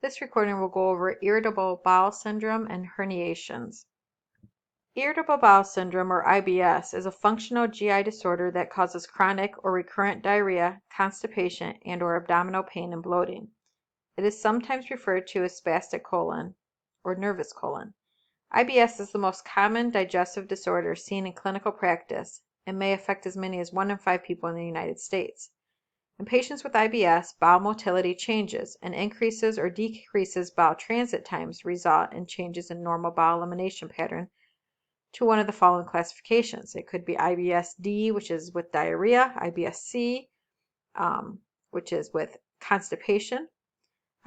This recording will go over irritable bowel syndrome and herniations. Irritable bowel syndrome, or IBS, is a functional GI disorder that causes chronic or recurrent diarrhea, constipation, and/or abdominal pain and bloating. It is sometimes referred to as spastic colon or nervous colon. IBS is the most common digestive disorder seen in clinical practice and may affect as many as 1 in 5 people in the United States. In patients with IBS, bowel motility changes, and increases or decreases bowel transit times result in changes in normal bowel elimination pattern to one of the following classifications. It could be IBS-D, which is with diarrhea, IBS-C, which is with constipation,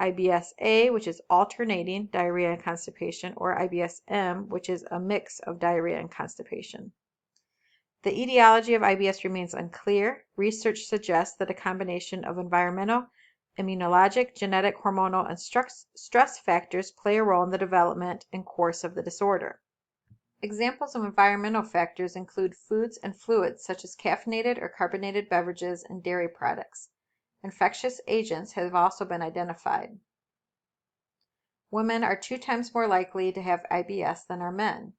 IBS-A, which is alternating diarrhea and constipation, or IBS-M, which is a mix of diarrhea and constipation. The etiology of IBS remains unclear. Research suggests that a combination of environmental, immunologic, genetic, hormonal, and stress factors play a role in the development and course of the disorder. Examples of environmental factors include foods and fluids such as caffeinated or carbonated beverages and dairy products. Infectious agents have also been identified. Women are 2 times more likely to have IBS than are men.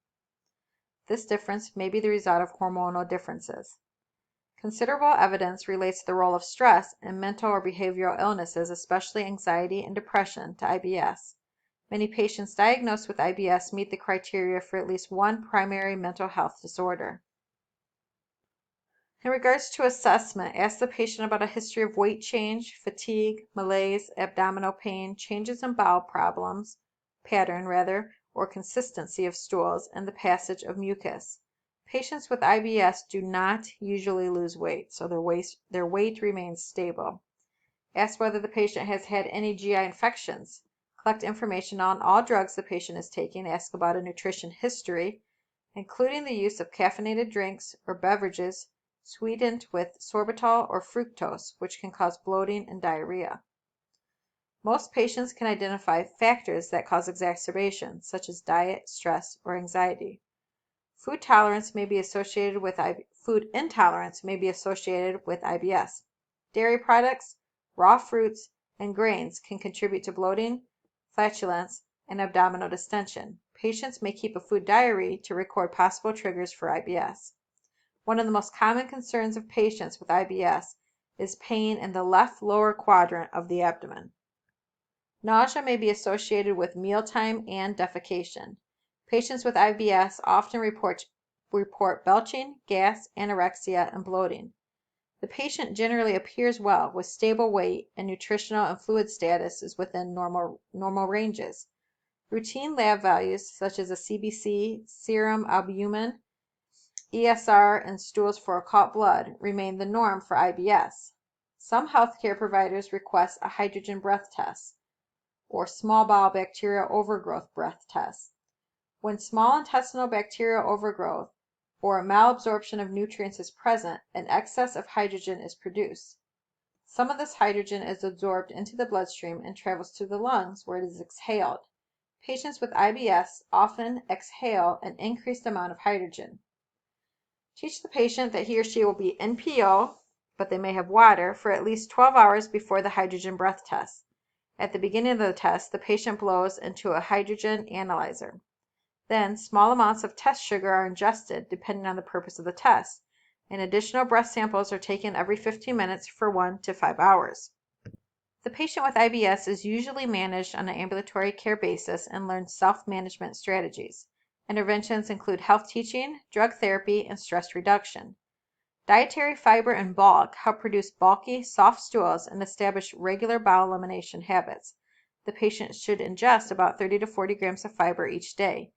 This difference may be the result of hormonal differences. Considerable evidence relates the role of stress in mental or behavioral illnesses, especially anxiety and depression, to IBS. Many patients diagnosed with IBS meet the criteria for at least one primary mental health disorder. In regards to assessment, ask the patient about a history of weight change, fatigue, malaise, abdominal pain, changes in bowel pattern, or consistency of stools, and the passage of mucus. Patients with IBS do not usually lose weight, so their weight remains stable. Ask whether the patient has had any GI infections. Collect information on all drugs the patient is taking. Ask about a nutrition history, including the use of caffeinated drinks or beverages sweetened with sorbitol or fructose, which can cause bloating and diarrhea. Most patients can identify factors that cause exacerbation, such as diet, stress, or anxiety. Food intolerance may be associated with IBS. Dairy products, raw fruits, and grains can contribute to bloating, flatulence, and abdominal distension. Patients may keep a food diary to record possible triggers for IBS. One of the most common concerns of patients with IBS is pain in the left lower quadrant of the abdomen. Nausea may be associated with mealtime and defecation. Patients with IBS often report belching, gas, anorexia, and bloating. The patient generally appears well with stable weight, and nutritional and fluid status is within normal ranges. Routine lab values such as a CBC, serum albumin, ESR, and stools for occult blood remain the norm for IBS. Some healthcare providers request a hydrogen breath test or small bowel bacterial overgrowth breath test. When small intestinal bacterial overgrowth or a malabsorption of nutrients is present, an excess of hydrogen is produced. Some of this hydrogen is absorbed into the bloodstream and travels to the lungs where it is exhaled. Patients with IBS often exhale an increased amount of hydrogen. Teach the patient that he or she will be NPO, but they may have water, for at least 12 hours before the hydrogen breath test. At the beginning of the test, the patient blows into a hydrogen analyzer. Then, small amounts of test sugar are ingested depending on the purpose of the test, and additional breath samples are taken every 15 minutes for 1 to 5 hours. The patient with IBS is usually managed on an ambulatory care basis and learns self-management strategies. Interventions include health teaching, drug therapy, and stress reduction. Dietary fiber and bulk help produce bulky, soft stools and establish regular bowel elimination habits. The patient should ingest about 30 to 40 grams of fiber each day.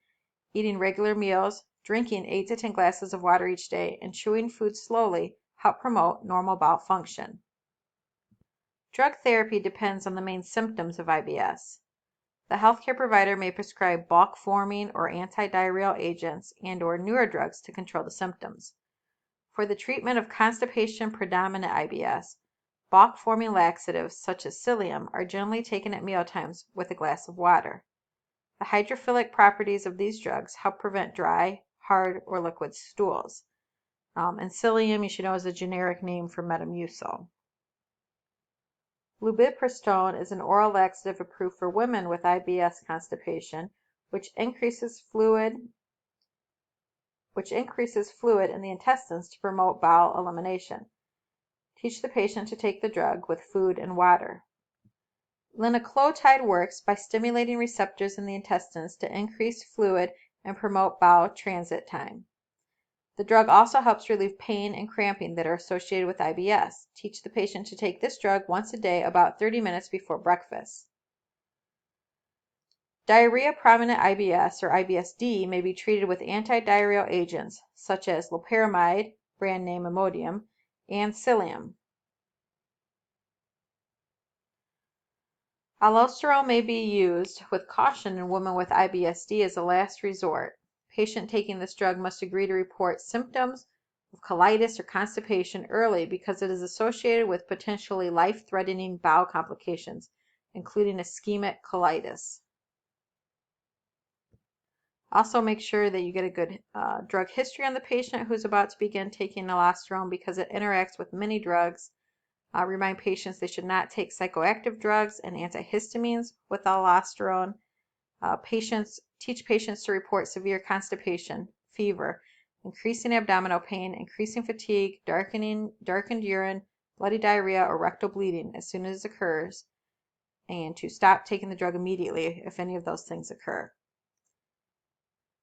Eating regular meals, drinking 8 to 10 glasses of water each day, and chewing food slowly help promote normal bowel function. Drug therapy depends on the main symptoms of IBS. The healthcare provider may prescribe bulk-forming or anti-diarrheal agents and/or newer drugs to control the symptoms. For the treatment of constipation-predominant IBS, bulk-forming laxatives such as psyllium are generally taken at mealtimes with a glass of water. The hydrophilic properties of these drugs help prevent dry, hard, or liquid stools. And psyllium, you should know, is a generic name for Metamucil. Lubiprostone is an oral laxative approved for women with IBS constipation, which increases fluid in the intestines to promote bowel elimination. Teach the patient to take the drug with food and water. Linaclotide works by stimulating receptors in the intestines to increase fluid and promote bowel transit time. The drug also helps relieve pain and cramping that are associated with IBS. Teach the patient to take this drug once a day about 30 minutes before breakfast. Diarrhea prominent IBS or IBS-D may be treated with antidiarrheal agents such as loperamide, brand name Imodium, and Psyllium. Allosterone may be used with caution in women with IBS-D as a last resort. Patient taking this drug must agree to report symptoms of colitis or constipation early because it is associated with potentially life-threatening bowel complications, including ischemic colitis. Also make sure that you get a good drug history on the patient who's about to begin taking allosterone because it interacts with many drugs. Remind patients they should not take psychoactive drugs and antihistamines with allosterone. Teach patients to report severe constipation, fever, increasing abdominal pain, increasing fatigue, darkened urine, bloody diarrhea, or rectal bleeding as soon as it occurs, and to stop taking the drug immediately if any of those things occur.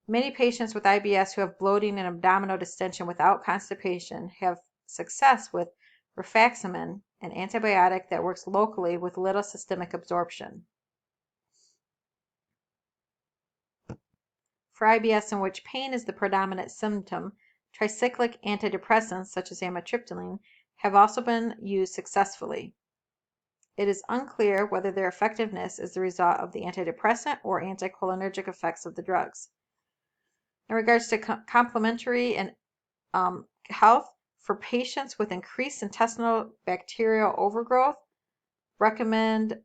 Many patients with IBS who have bloating and abdominal distension without constipation have success with rifaximin, an antibiotic that works locally with little systemic absorption. For IBS in which pain is the predominant symptom, tricyclic antidepressants such as amitriptyline have also been used successfully. It is unclear whether their effectiveness is the result of the antidepressant or anticholinergic effects of the drugs. In regards to complementary and health, for patients with increased intestinal bacterial overgrowth, recommend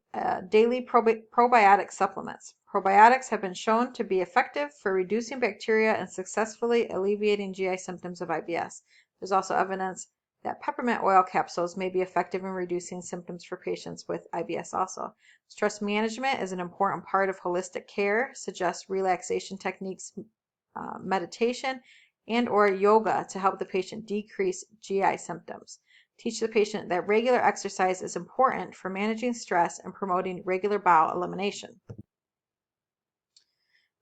daily probiotic supplements. Probiotics have been shown to be effective for reducing bacteria and successfully alleviating GI symptoms of IBS. There's also evidence that peppermint oil capsules may be effective in reducing symptoms for patients with IBS also. Stress management is an important part of holistic care, suggests relaxation techniques, meditation, and or yoga to help the patient decrease GI symptoms. Teach the patient that regular exercise is important for managing stress and promoting regular bowel elimination.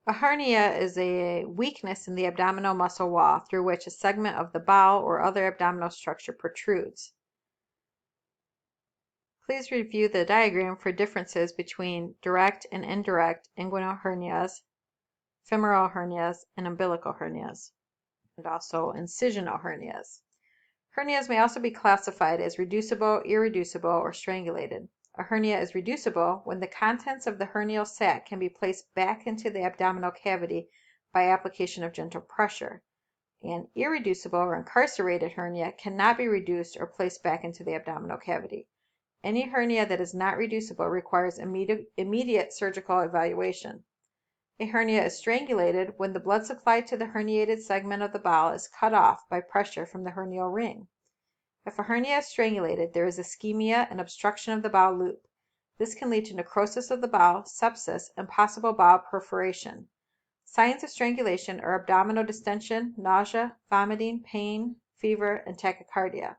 A hernia is a weakness in the abdominal muscle wall through which a segment of the bowel or other abdominal structure protrudes. Please review the diagram for differences between direct and indirect inguinal hernias, femoral hernias, and umbilical hernias, and also incisional hernias. Hernias may also be classified as reducible, irreducible, or strangulated. A hernia is reducible when the contents of the hernial sac can be placed back into the abdominal cavity by application of gentle pressure. An irreducible or incarcerated hernia cannot be reduced or placed back into the abdominal cavity. Any hernia that is not reducible requires immediate surgical evaluation. A hernia is strangulated when the blood supply to the herniated segment of the bowel is cut off by pressure from the hernial ring. If a hernia is strangulated, there is ischemia and obstruction of the bowel loop. This can lead to necrosis of the bowel, sepsis, and possible bowel perforation. Signs of strangulation are abdominal distension, nausea, vomiting, pain, fever, and tachycardia.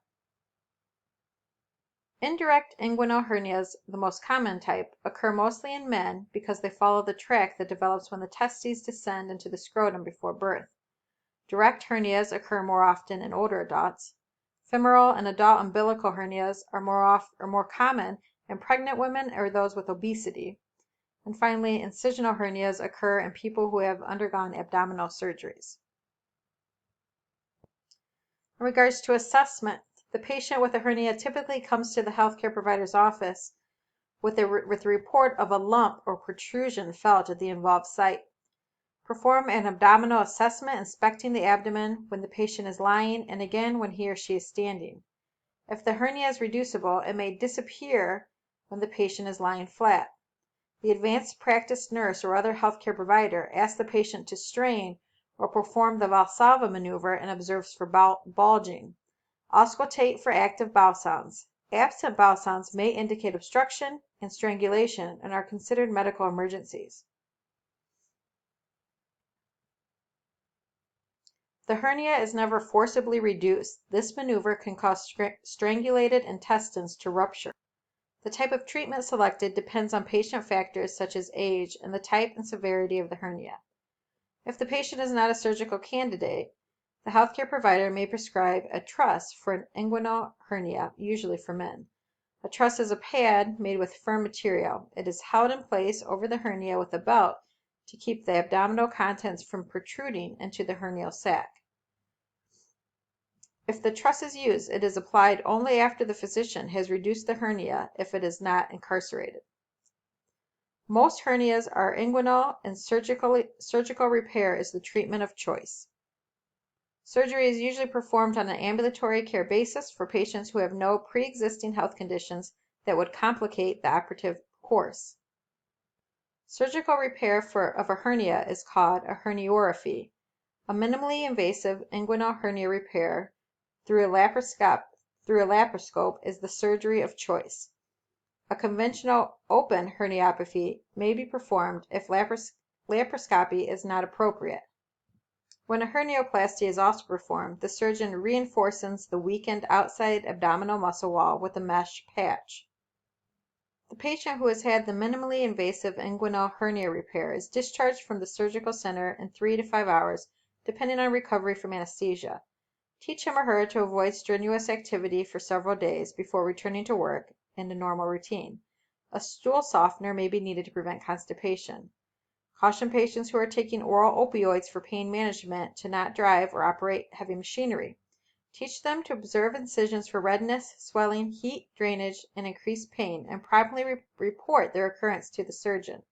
Indirect inguinal hernias, the most common type, occur mostly in men because they follow the tract that develops when the testes descend into the scrotum before birth. Direct hernias occur more often in older adults. Femoral and adult umbilical hernias are more common in pregnant women or those with obesity. And finally, incisional hernias occur in people who have undergone abdominal surgeries. In regards to assessment, the patient with a hernia typically comes to the healthcare provider's office with a report of a lump or protrusion felt at the involved site. Perform an abdominal assessment, inspecting the abdomen when the patient is lying and again when he or she is standing. If the hernia is reducible, it may disappear when the patient is lying flat. The advanced practice nurse or other healthcare provider asks the patient to strain or perform the Valsalva maneuver and observes for bulging. Auscultate for active bowel sounds. Absent bowel sounds may indicate obstruction and strangulation and are considered medical emergencies. The hernia is never forcibly reduced. This maneuver can cause strangulated intestines to rupture. The type of treatment selected depends on patient factors such as age and the type and severity of the hernia. If the patient is not a surgical candidate, the healthcare provider may prescribe a truss for an inguinal hernia, usually for men. A truss is a pad made with firm material. It is held in place over the hernia with a belt to keep the abdominal contents from protruding into the hernial sac. If the truss is used, it is applied only after the physician has reduced the hernia if it is not incarcerated. Most hernias are inguinal and surgical repair is the treatment of choice. Surgery is usually performed on an ambulatory care basis for patients who have no pre-existing health conditions that would complicate the operative course. Surgical repair of a hernia is called a herniorrhaphy. A minimally invasive inguinal hernia repair through a laparoscope is the surgery of choice. A conventional open herniopathy may be performed if laparoscopy is not appropriate. When a hernioplasty is also performed, the surgeon reinforces the weakened outside abdominal muscle wall with a mesh patch. The patient who has had the minimally invasive inguinal hernia repair is discharged from the surgical center in 3 to 5 hours, depending on recovery from anesthesia. Teach him or her to avoid strenuous activity for several days before returning to work and a normal routine. A stool softener may be needed to prevent constipation. Caution patients who are taking oral opioids for pain management to not drive or operate heavy machinery. Teach them to observe incisions for redness, swelling, heat, drainage, and increased pain, and promptly report their occurrence to the surgeon.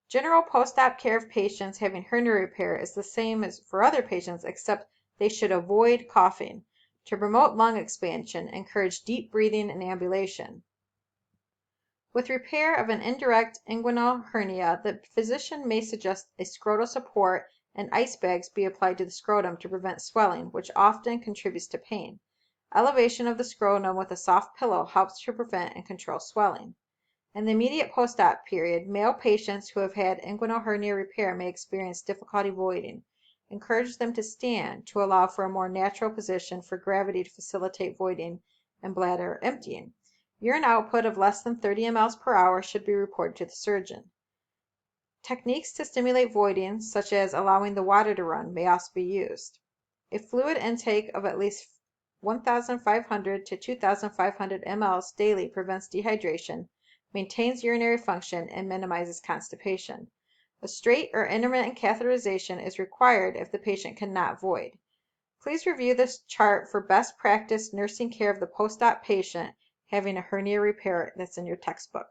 General post-op care of patients having hernia repair is the same as for other patients, except they should avoid coughing. To promote lung expansion, encourage deep breathing and ambulation. With repair of an indirect inguinal hernia, the physician may suggest a scrotal support and ice bags be applied to the scrotum to prevent swelling, which often contributes to pain. Elevation of the scrotum with a soft pillow helps to prevent and control swelling. In the immediate post-op period, male patients who have had inguinal hernia repair may experience difficulty voiding. Encourage them to stand to allow for a more natural position for gravity to facilitate voiding and bladder emptying. Urine output of less than 30 mL per hour should be reported to the surgeon. Techniques to stimulate voiding, such as allowing the water to run, may also be used. A fluid intake of at least 1,500 to 2,500 mL daily prevents dehydration, maintains urinary function, and minimizes constipation. A straight or intermittent catheterization is required if the patient cannot void. Please review this chart for best practice nursing care of the post-op patient having a hernia repair that's in your textbook.